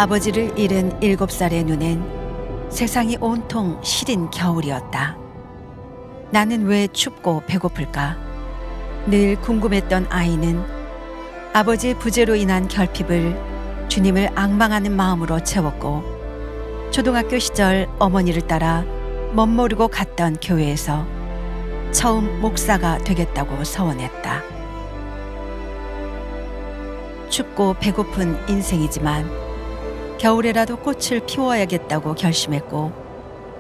아버지를 잃은 7살의 눈엔 세상이 온통 시린 겨울이었다. 나는 왜 춥고 배고플까? 늘 궁금했던 아이는 아버지의 부재로 인한 결핍을 주님을 앙망하는 마음으로 채웠고, 초등학교 시절 어머니를 따라 멋모르고 갔던 교회에서 처음 목사가 되겠다고 서원했다. 춥고 배고픈 인생이지만 겨울에라도 꽃을 피워야겠다고 결심했고,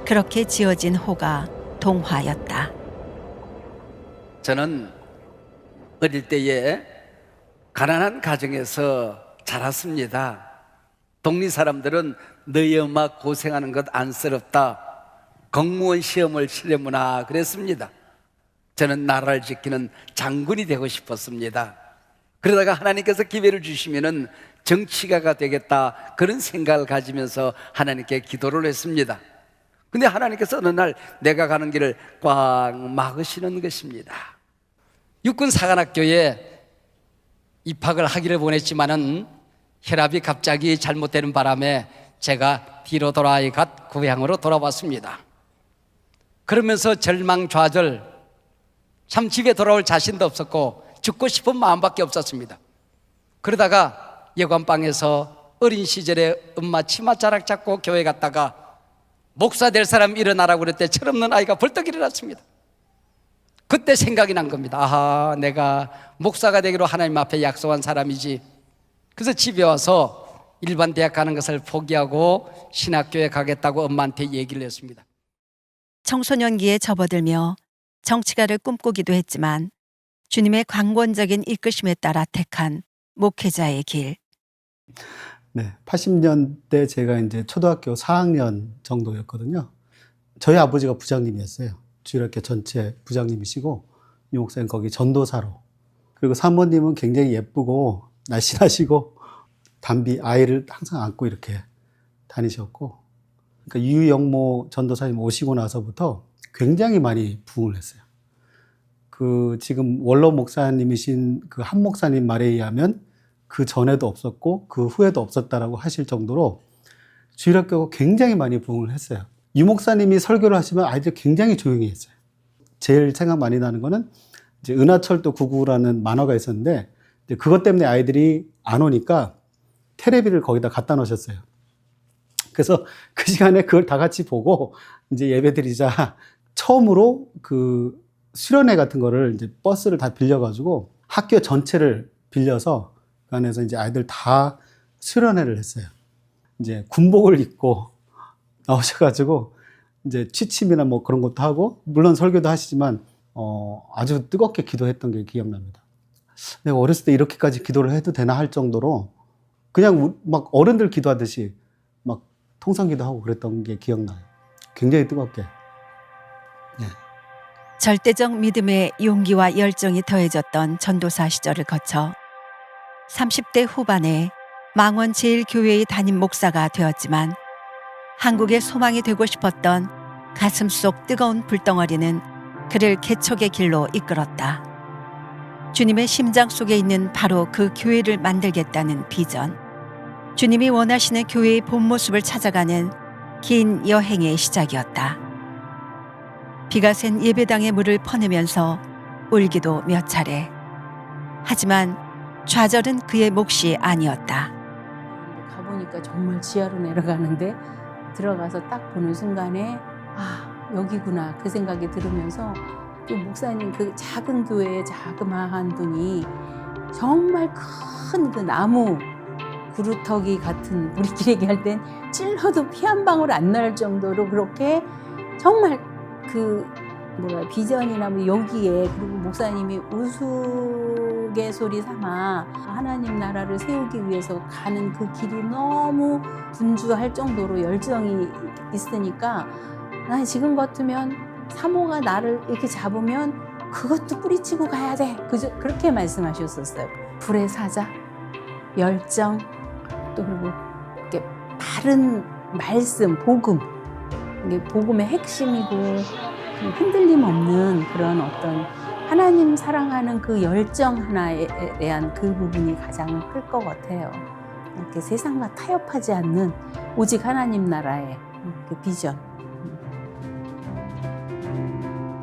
그렇게 지어진 호가 동화였다. 저는 어릴 때에 가난한 가정에서 자랐습니다. 동리 사람들은 너희 엄마 고생하는 것 안쓰럽다, 공무원 시험을 치려무나 그랬습니다. 저는 나라를 지키는 장군이 되고 싶었습니다. 그러다가 하나님께서 기회를 주시면은 정치가가 되겠다, 그런 생각을 가지면서 하나님께 기도를 했습니다. 근데 하나님께서 어느 날 내가 가는 길을 꽉 막으시는 것입니다. 육군 사관학교에 입학을 하기를 원했지만은 혈압이 갑자기 잘못되는 바람에 제가 뒤로 돌아가 고향으로 돌아왔습니다. 그러면서 절망좌절, 참 집에 돌아올 자신도 없었고 죽고 싶은 마음밖에 없었습니다. 그러다가 예관방에서 어린 시절에 엄마 치맛자락 잡고 교회 갔다가 목사 될 사람 일어나라고 그럴 때 철없는 아이가 벌떡 일어났습니다. 그때 생각이 난 겁니다. 아하, 내가 목사가 되기로 하나님 앞에 약속한 사람이지. 그래서 집에 와서 일반 대학 가는 것을 포기하고 신학교에 가겠다고 엄마한테 얘기를 했습니다. 청소년기에 접어들며 정치가를 꿈꾸기도 했지만 주님의 강권적인 이끄심에 따라 택한 목회자의 길. 네, 80년대 제가 이제 초등학교 4학년 정도였거든요. 저희 아버지가 부장님이었어요. 주일학교 전체 부장님이시고, 이 목사님 거기 전도사로. 그리고 사모님은 굉장히 예쁘고 날씬하시고 담비 아이를 항상 안고 이렇게 다니셨고, 그러니까 유영모 전도사님 오시고 나서부터 굉장히 많이 부흥을 했어요. 그 지금 원로 목사님이신 그 한 목사님 말에 의하면 그 전에도 없었고 그 후에도 없었다라고 하실 정도로 주일학교가 굉장히 많이 부흥을 했어요. 유 목사님이 설교를 하시면 아이들이 굉장히 조용히 했어요. 제일 생각 많이 나는 거는 이제 은하철도 99라는 만화가 있었는데, 이제 그것 때문에 아이들이 안 오니까 테레비를 거기다 갖다 놓으셨어요. 그래서 그 시간에 그걸 다 같이 보고 이제 예배 드리자 처음으로 그 수련회 같은 거를 이제 버스를 다 빌려가지고 학교 전체를 빌려서 그 안에서 이제 아이들 다 수련회를 했어요. 이제 군복을 입고 나오셔가지고 이제 취침이나 뭐 그런 것도 하고, 물론 설교도 하시지만 아주 뜨겁게 기도했던 게 기억납니다. 내가 어렸을 때 이렇게까지 기도를 해도 되나 할 정도로 그냥 막 어른들 기도하듯이 막 통성기도 하고 그랬던 게 기억나요. 굉장히 뜨겁게. 네. 절대적 믿음의 용기와 열정이 더해졌던 전도사 시절을 거쳐 30대 후반에 망원 제1교회의 담임 목사가 되었지만, 한국의 소망이 되고 싶었던 가슴 속 뜨거운 불덩어리는 그를 개척의 길로 이끌었다. 주님의 심장 속에 있는 바로 그 교회를 만들겠다는 비전, 주님이 원하시는 교회의 본 모습을 찾아가는 긴 여행의 시작이었다. 비가 샌 예배당에 물을 퍼내면서 울기도 몇 차례. 하지만 좌절은 그의 몫이 아니었다. 가보니까 정말 지하로 내려가는데, 들어가서 딱 보는 순간에 아, 여기구나 그 생각이 들으면서 그 목사님, 그 작은 교회의 자그마한 분이 정말 큰 그 나무 구루터기 같은, 우리끼리 얘기할 땐 찔러도 피 한 방울 안 날 정도로 그렇게 정말 그 비전이나 뭐 여기에, 그리고 목사님이 우스갯소리 삼아 하나님 나라를 세우기 위해서 가는 그 길이 너무 분주할 정도로 열정이 있으니까, 나 지금 같으면 사모가 나를 이렇게 잡으면 그것도 뿌리치고 가야 돼. 그렇게 말씀하셨었어요. 불의 사자, 열정, 또 그리고 이렇게 바른 말씀, 복음, 이게 복음의 핵심이고 흔들림 없는 그런 어떤 하나님 사랑하는 그 열정 하나에 대한 그 부분이 가장 클 것 같아요. 이렇게 세상과 타협하지 않는 오직 하나님 나라의 그 비전.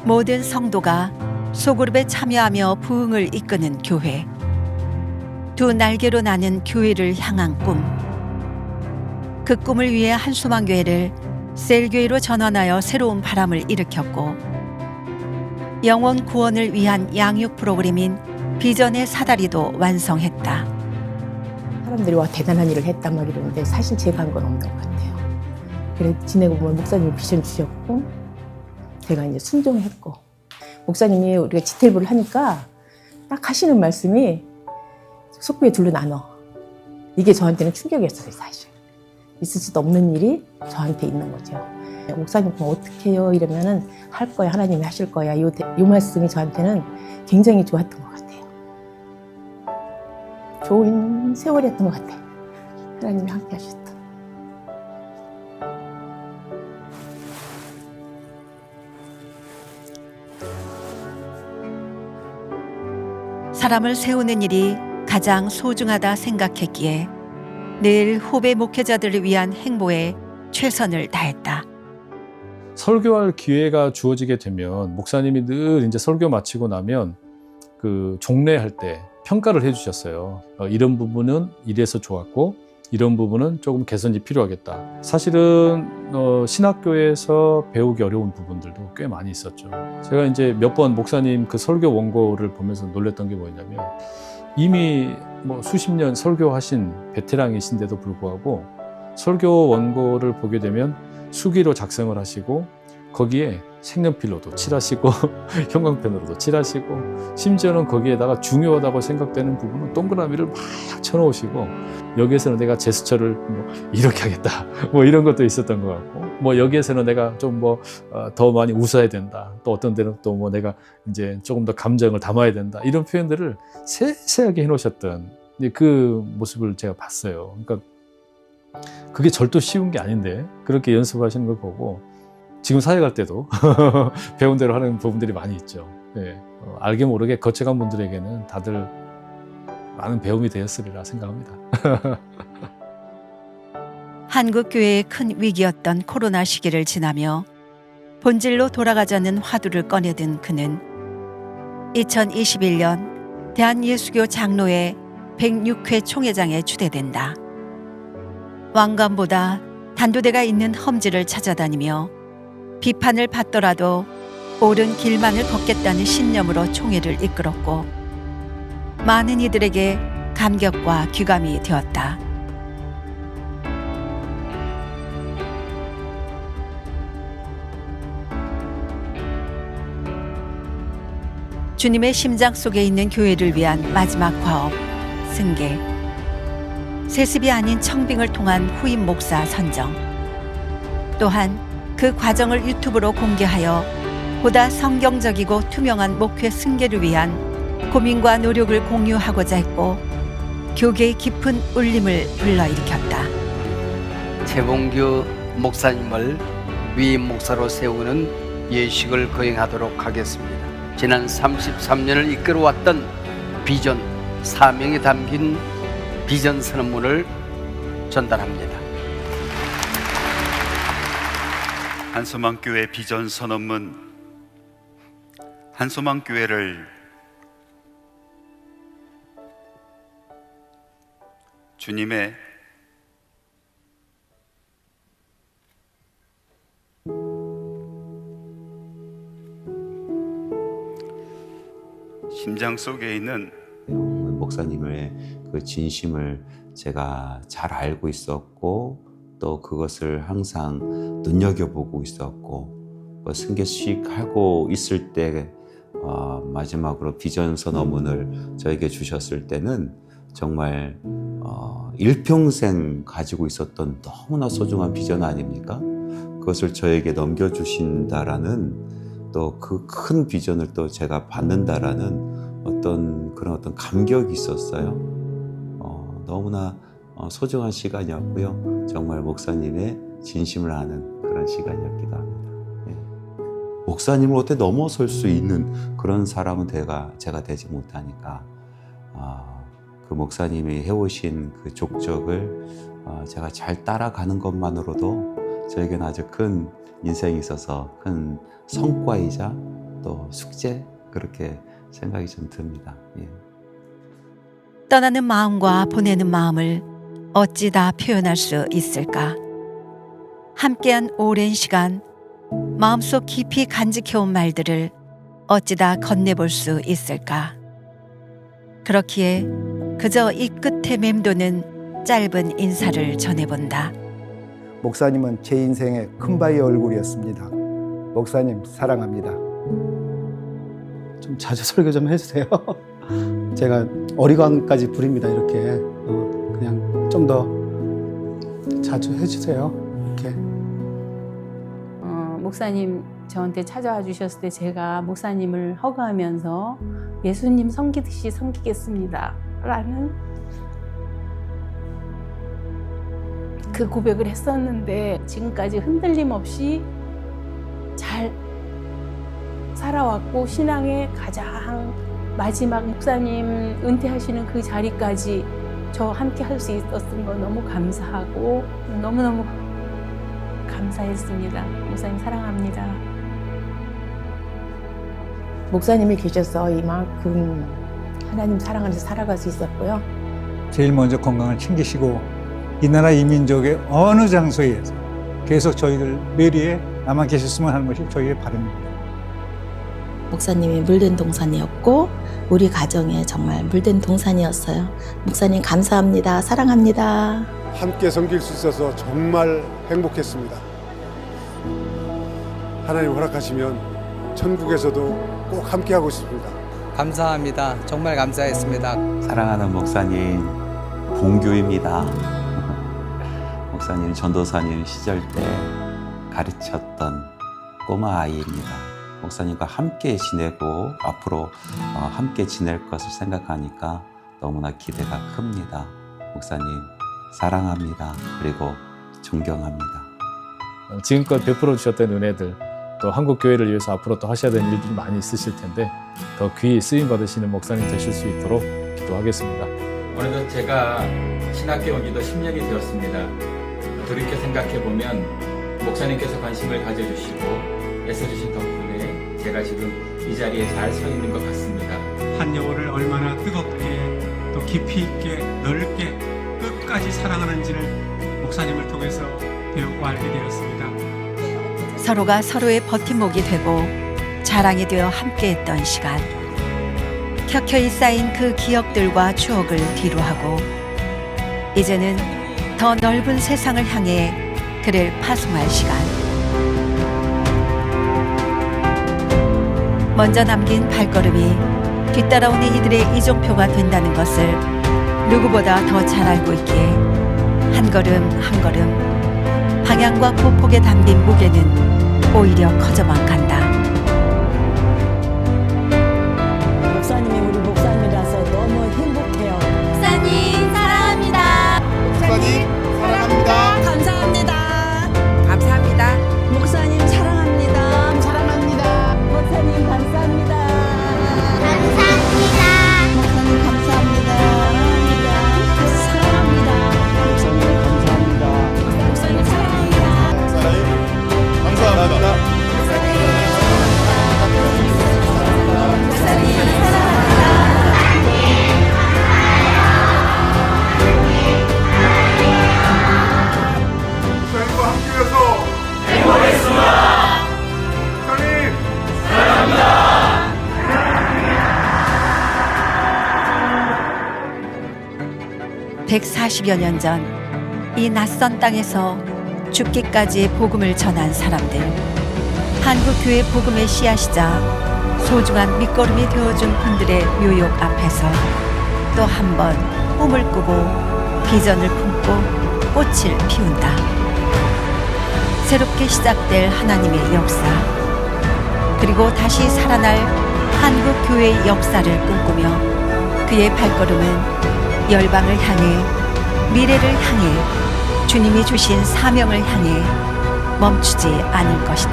모든 성도가 소그룹에 참여하며 부흥을 이끄는 교회. 두 날개로 나는 교회를 향한 꿈. 그 꿈을 위해 한소망교회를 셀교회로 전환하여 새로운 바람을 일으켰고, 영혼 구원을 위한 양육 프로그램인 비전의 사다리도 완성했다. 사람들이 와 대단한 일을 했단 막 이러는데 사실 제가 한 건 없는 것 같아요. 그래 지내고 보면 목사님이 비전 주셨고 제가 이제 순종했고, 목사님이 우리가 지텔부를 하니까 딱 하시는 말씀이 속부에 둘로 나눠. 이게 저한테는 충격이었어요. 사실 있을 수도 없는 일이 저한테 있는 거죠. 목사님 그럼 어떻게 해요? 이러면은 할 거야, 하나님이 하실 거야. 요 말씀이 저한테는 굉장히 좋았던 것 같아요. 좋은 세월이었던 것 같아요. 하나님이 함께 하셨던. 사람을 세우는 일이 가장 소중하다 생각했기에 늘 후배 목회자들을 위한 행보에 최선을 다했다. 설교할 기회가 주어지게 되면 목사님이 늘 이제 설교 마치고 나면 그 종례할 때 평가를 해주셨어요. 이런 부분은 이래서 좋았고 이런 부분은 조금 개선이 필요하겠다. 사실은 신학교에서 배우기 어려운 부분들도 꽤 많이 있었죠. 제가 이제 몇 번 목사님 그 설교 원고를 보면서 놀랬던 게 뭐냐면, 이미 뭐 수십 년 설교하신 베테랑이신데도 불구하고 설교 원고를 보게 되면 수기로 작성을 하시고 거기에 색연필로도 칠하시고 형광펜으로도 칠하시고, 심지어는 거기에다가 중요하다고 생각되는 부분은 동그라미를 막 쳐놓으시고, 여기에서는 내가 제스처를 뭐 이렇게 하겠다 뭐 이런 것도 있었던 것 같고, 뭐 여기에서는 내가 좀 뭐 더 많이 웃어야 된다, 또 어떤 데는 또 뭐 내가 이제 조금 더 감정을 담아야 된다, 이런 표현들을 세세하게 해놓으셨던 그 모습을 제가 봤어요. 그러니까 그게 절도 쉬운 게 아닌데 그렇게 연습하시는 걸 보고 지금 사회 갈 때도 배운 대로 하는 부분들이 많이 있죠. 네. 알게 모르게 거쳐간 분들에게는 다들 많은 배움이 되었으리라 생각합니다. 한국 교회의 큰 위기였던 코로나 시기를 지나며 본질로 돌아가자는 화두를 꺼내든 그는 2021년 대한예수교 장로회 106회 총회장에 추대된다. 왕관보다 단도대가 있는 험지를 찾아다니며 비판을 받더라도 옳은 길만을 걷겠다는 신념으로 총회를 이끌었고, 많은 이들에게 감격과 귀감이 되었다. 주님의 심장 속에 있는 교회를 위한 마지막 과업, 승계. 세습이 아닌 청빙을 통한 후임 목사 선정. 또한 그 과정을 유튜브로 공개하여 보다 성경적이고 투명한 목회 승계를 위한 고민과 노력을 공유하고자 했고, 교계의 깊은 울림을 불러일으켰다. 최봉규 목사님을 위임 목사로 세우는 예식을 거행하도록 하겠습니다. 지난 33년을 이끌어왔던 비전, 사명이 담긴 비전 선언문을 전달합니다. 한소망교회 비전 선언문. 한소망교회를 주님의 심장 속에 있는 목사님의 그 진심을 제가 잘 알고 있었고, 또 그것을 항상 눈여겨보고 있었고, 승계식 하고 있을 때 마지막으로 비전 선언문을 저에게 주셨을 때는 정말 일평생 가지고 있었던 너무나 소중한 비전 아닙니까? 그것을 저에게 넘겨주신다라는, 또 그 큰 비전을 또 제가 받는다라는 어떤 감격이 있었어요. 너무나 소중한 시간이었고요. 정말 목사님의 진심을 아는 그런 시간이었기도 합니다. 예. 목사님을 어떻게 넘어설 수 있는 그런 사람은 제가 되지 못하니까 그 목사님이 해오신 그 족적을 제가 잘 따라가는 것만으로도 저에게는 아주 큰 인생에 있어서 큰 성과이자 또 숙제 그렇게 생각이 좀 듭니다. 예. 떠나는 마음과 보내는 마음을 어찌 다 표현할 수 있을까? 함께한 오랜 시간, 마음속 깊이 간직해온 말들을 어찌 다 건네볼 수 있을까? 그렇기에 그저 이 끝에 맴도는 짧은 인사를 전해본다. 목사님은 제 인생의 큰바위 얼굴이었습니다. 목사님 사랑합니다. 좀 자주 설교 좀 해주세요. 제가 어리광까지 부립니다. 이렇게 그냥 좀 더 자주 해주세요. 이렇게. 목사님 저한테 찾아와 주셨을 때 제가 목사님을 허가하면서 예수님 섬기듯이 섬기겠습니다 라는 그 고백을 했었는데 지금까지 흔들림 없이 잘 살아왔고 신앙의 가장 마지막 목사님 은퇴하시는 그 자리까지 저 함께 할 수 있었던 거 너무 감사하고 너무너무 감사했습니다. 목사님 사랑합니다. 목사님이 계셔서 이만큼 하나님 사랑 안에서 살아갈 수 있었고요. 제일 먼저 건강을 챙기시고 이 나라 이 민족의 어느 장소에서 계속 저희들 뇌리에 남아 계셨으면 하는 것이 저희의 바람입니다. 목사님이 물된 동산이었고 우리 가정에 정말 물된 동산이었어요. 목사님 감사합니다. 사랑합니다. 함께 섬길 수 있어서 정말 행복했습니다. 하나님 허락하시면 천국에서도 꼭 함께 하고 싶습니다. 감사합니다. 정말 감사했습니다. 사랑하는 목사님 봉규입니다. 목사님 전도사님 시절 때 가르쳤던 꼬마 아이입니다. 목사님과 함께 지내고 앞으로 함께 지낼 것을 생각하니까 너무나 기대가 큽니다. 목사님 사랑합니다. 그리고 존경합니다. 지금껏 베풀어 주셨던 은혜들, 또 한국 교회를 위해서 앞으로 또 하셔야 되는 일들이 많이 있으실 텐데 더 귀히 쓰임 받으시는 목사님 되실 수 있도록 기도하겠습니다. 어느덧 제가 신학교 온 지도 10년이 되었습니다. 돌이켜 생각해 보면 목사님께서 관심을 가져주시고 애써주신 덕분에 제가 지금 이 자리에 잘 서 있는 것 같습니다. 한 영혼을 얼마나 뜨겁게 또 깊이 있게 넓게 끝까지 사랑하는지를 목사님을 통해서 배우고 알게 되었습니다. 서로가 서로의 버팀목이 되고 자랑이 되어 함께했던 시간. 켜켜이 쌓인 그 기억들과 추억을 뒤로하고 이제는 더 넓은 세상을 향해 그를 파송할 시간. 먼저 남긴 발걸음이 뒤따라오는 이들의 이종표가 된다는 것을 누구보다 더 잘 알고 있기에 한 걸음 한 걸음 방향과 보폭에 담긴 무게는 오히려 커져만 간다. 목사님이 우리 목사님이라서 너무 행복해요. 목사님 사랑합니다. 목사님 사랑합니다. 감사합니다. 감사합니다. 목사님 사랑합니다. 사랑합니다. 목사님 감사합니다. 감사합니다. 목사님 감사합니다. 사랑합니다. 목사님 감사합니다. 목사님 사랑합니다. 목사님 감사합니다. 행복했습니다. 목사님 사랑합니다. 140여 년 전 이 낯선 땅에서 죽기까지 복음을 전한 사람들. 한국교회 복음의 씨앗이자 소중한 밑거름이 되어준 분들의 묘욕 앞에서 또 한 번 꿈을 꾸고 비전을 품고 꽃을 피운다. 새롭게 시작될 하나님의 역사, 그리고 다시 살아날 한국교회의 역사를 꿈꾸며 그의 발걸음은 열방을 향해, 미래를 향해, 주님이 주신 사명을 향해 멈추지 않을 것이다.